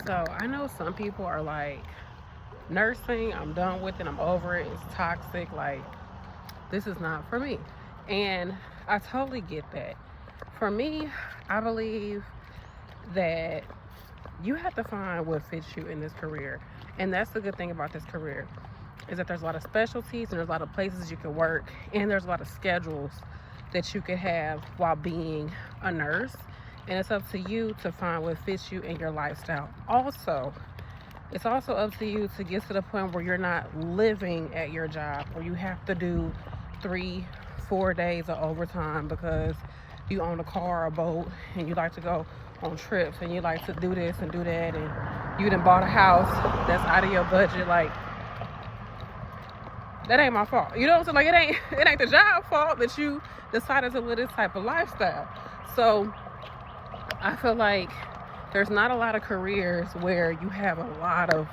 So I know some people are like, nursing, I'm done with it, I'm over it, it's toxic, like, this is not for me. And I totally get that. For me, I believe that you have to find what fits you in this career. And that's the good thing about this career, is that there's a lot of specialties and there's a lot of places you can work, and there's a lot of schedules that you can have while being a nurse. And it's up to you to find what fits you in your lifestyle. Also, it's also up to you to get to the point where you're not living at your job, where you have to do 3-4 days of overtime because you own a car or a boat and you like to go on trips and you like to do this and do that, and you done bought a house that's out of your budget. Like, that ain't my fault. You know what I'm saying? Like, it ain't the job fault that you decided to live this type of lifestyle. So I feel like there's not a lot of careers where you have a lot of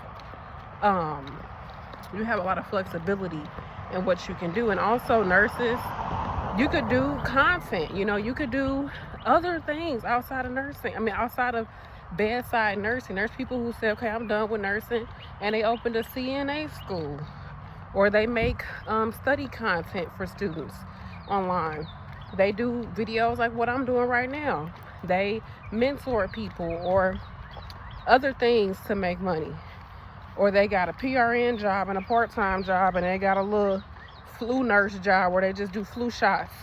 flexibility in what you can do. And also, nurses, you could do content, you could do other things outside of nursing. I mean, outside of bedside nursing. There's people who say, okay, I'm done with nursing, and they open a CNA school, or they make study content for students online. They do videos like what I'm doing right now. They mentor people or other things to make money. Or they got a PRN job and a part-time job, and they got a little flu nurse job where they just do flu shots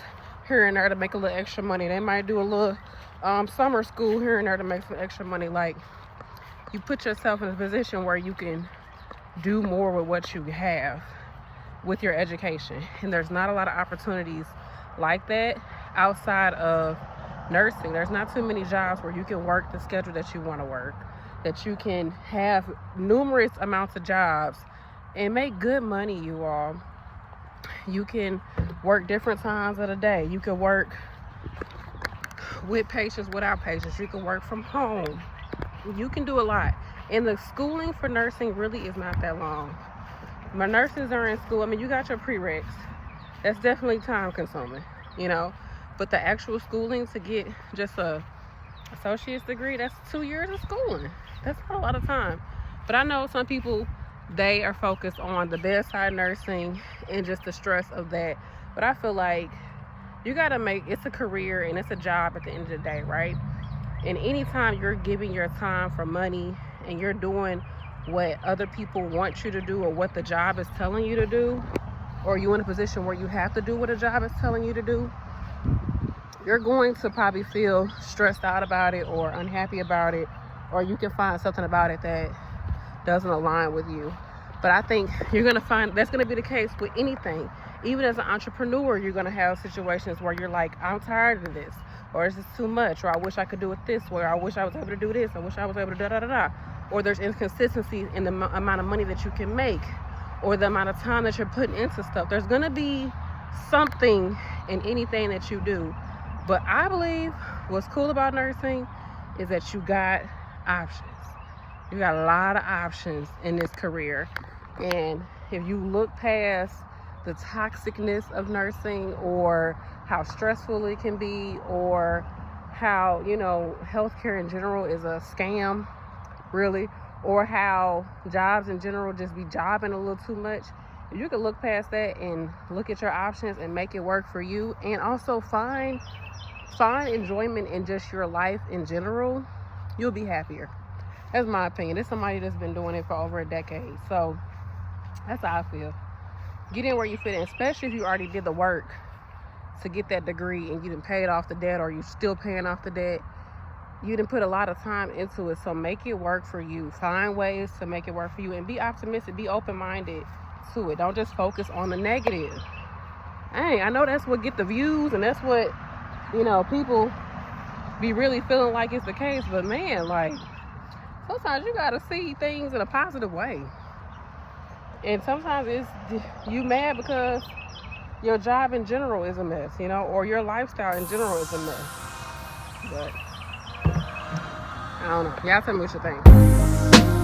here and there to make a little extra money. They might do a little summer school here and there to make some extra money. Like, you put yourself in a position where you can do more with what you have with your education. And there's not a lot of opportunities like that outside of nursing. There's not too many jobs where you can work the schedule that you want to work, that you can have numerous amounts of jobs and make good money, you all. You can work different times of the day. You can work with patients, without patients. You can work from home. You can do a lot. And the schooling for nursing really is not that long. My nurses are in school. I mean, you got your prereqs. That's definitely time consuming, But the actual schooling to get just a associate's degree, that's 2 years of schooling. That's not a lot of time. But I know some people, they are focused on the bedside nursing and just the stress of that. But I feel like you got to it's a career and it's a job at the end of the day, right? And anytime you're giving your time for money and you're doing what other people want you to do or what the job is telling you to do, or you're in a position where you have to do what a job is telling you to do, you're going to probably feel stressed out about it or unhappy about it, or you can find something about it that doesn't align with you. But I think you're going to find that's going to be the case with anything. Even as an entrepreneur, you're going to have situations where you're like, I'm tired of this, or this is too much, or I wish I could do it this way, or I wish I was able to do this, I wish I was able to da-da-da-da. Or there's inconsistencies in the amount of money that you can make, or the amount of time that you're putting into stuff. There's going to be something in anything that you do. But I believe what's cool about nursing is that you got options. You got a lot of options in this career. And if you look past the toxicness of nursing, or how stressful it can be, or how, healthcare in general is a scam, really, or how jobs in general just be jobbing a little too much, if you can look past that and look at your options and make it work for you, and also find enjoyment in just your life in general, you'll be happier. That's my opinion. It's somebody that's been doing it for over a decade. So that's how I feel. Get in where you fit in, especially if you already did the work to get that degree and you done paid off the debt, or you're still paying off the debt. You done put a lot of time into it. So make it work for you. Find ways to make it work for you, and be optimistic, be open-minded to it. Don't just focus on the negative. Hey, I know that's what get the views, and that's what, people be really feeling like it's the case. But man, like, sometimes you gotta see things in a positive way. And sometimes it's you mad because your job in general is a mess, or your lifestyle in general is a mess. But I don't know. Y'all tell me what you think.